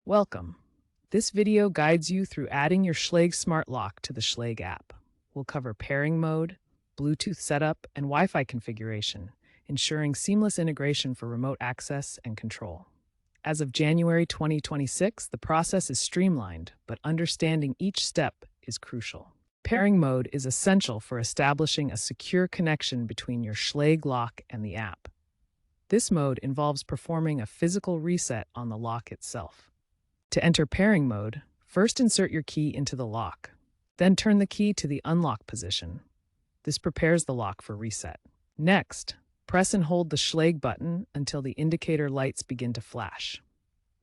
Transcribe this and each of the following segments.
Welcome. This video guides you through adding your Schlage Smart Lock to the Schlage app. We'll cover pairing mode, Bluetooth setup, and Wi-Fi configuration, ensuring seamless integration for remote access and control. As of January 2026, the process is streamlined, but understanding each step is crucial. Pairing mode is essential for establishing a secure connection between your Schlage lock and the app. This mode involves performing a physical reset on the lock itself. To enter pairing mode, first insert your key into the lock. Then turn the key to the unlock position. This prepares the lock for reset. Next, press and hold the Schlage button until the indicator lights begin to flash.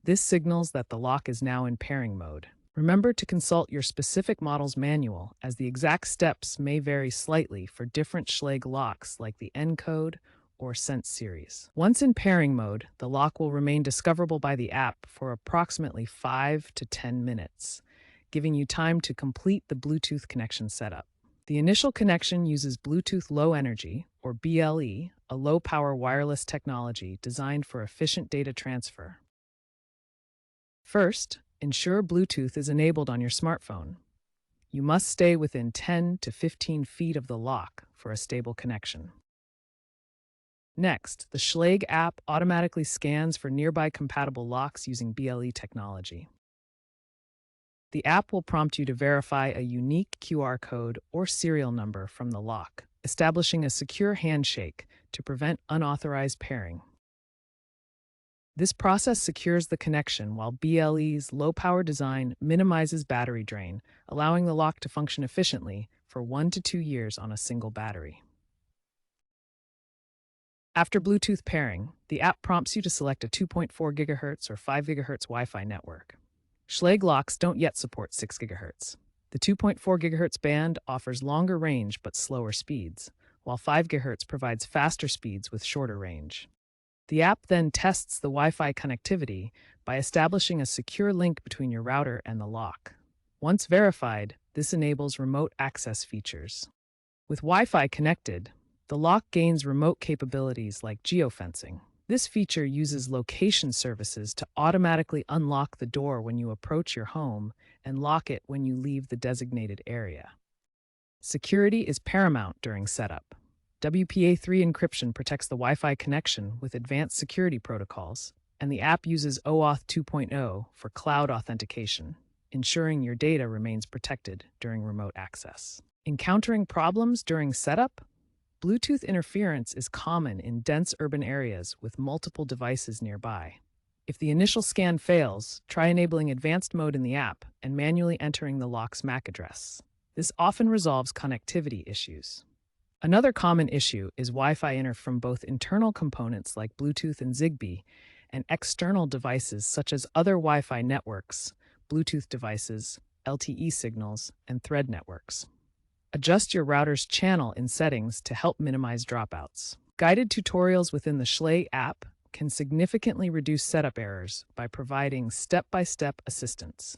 This signals that the lock is now in pairing mode. Remember to consult your specific model's manual, as the exact steps may vary slightly for different Schlage locks like the N code or Sense series. Once in pairing mode, the lock will remain discoverable by the app for approximately 5 to 10 minutes, giving you time to complete the Bluetooth connection setup. The initial connection uses Bluetooth Low Energy, or BLE, a low-power wireless technology designed for efficient data transfer. First, ensure Bluetooth is enabled on your smartphone. You must stay within 10 to 15 feet of the lock for a stable connection. Next, the Schlage app automatically scans for nearby compatible locks using BLE technology. The app will prompt you to verify a unique QR code or serial number from the lock, establishing a secure handshake to prevent unauthorized pairing. This process secures the connection while BLE's low-power design minimizes battery drain, allowing the lock to function efficiently for 1 to 2 years on a single battery. After Bluetooth pairing, the app prompts you to select a 2.4 GHz or 5 GHz Wi-Fi network. Schlage locks don't yet support 6 GHz. The 2.4 GHz band offers longer range but slower speeds, while 5 GHz provides faster speeds with shorter range. The app then tests the Wi-Fi connectivity by establishing a secure link between your router and the lock. Once verified, this enables remote access features. With Wi-Fi connected, the lock gains remote capabilities like geofencing. This feature uses location services to automatically unlock the door when you approach your home and lock it when you leave the designated area. Security is paramount during setup. WPA3 encryption protects the Wi-Fi connection with advanced security protocols, and the app uses OAuth 2.0 for cloud authentication, ensuring your data remains protected during remote access. Encountering problems during setup? Bluetooth interference is common in dense urban areas with multiple devices nearby. If the initial scan fails, try enabling advanced mode in the app and manually entering the lock's MAC address. This often resolves connectivity issues. Another common issue is Wi-Fi interference from both internal components like Bluetooth and Zigbee and external devices such as other Wi-Fi networks, Bluetooth devices, LTE signals, and Thread networks. Adjust your router's channel in settings to help minimize dropouts. Guided tutorials within the Schlage app can significantly reduce setup errors by providing step-by-step assistance.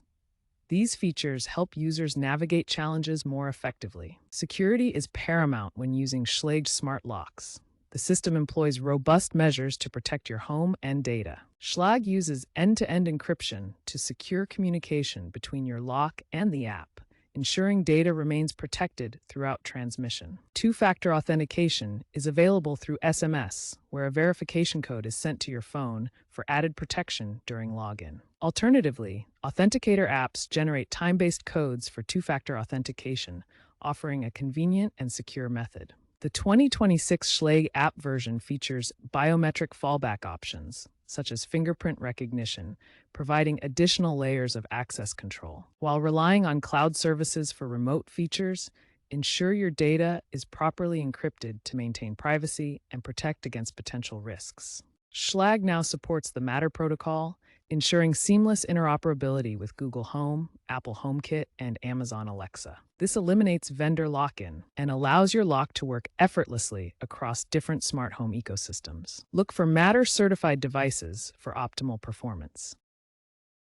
These features help users navigate challenges more effectively. Security is paramount when using Schlage smart locks. The system employs robust measures to protect your home and data. Schlage uses end-to-end encryption to secure communication between your lock and the app, ensuring data remains protected throughout transmission. Two-factor authentication is available through SMS, where a verification code is sent to your phone for added protection during login. Alternatively, authenticator apps generate time-based codes for two-factor authentication, offering a convenient and secure method. The 2026 Schlage app version features biometric fallback options, such as fingerprint recognition, providing additional layers of access control. While relying on cloud services for remote features, ensure your data is properly encrypted to maintain privacy and protect against potential risks. Schlage now supports the Matter protocol, ensuring seamless interoperability with Google Home, Apple HomeKit, and Amazon Alexa. This eliminates vendor lock-in and allows your lock to work effortlessly across different smart home ecosystems. Look for Matter-certified devices for optimal performance.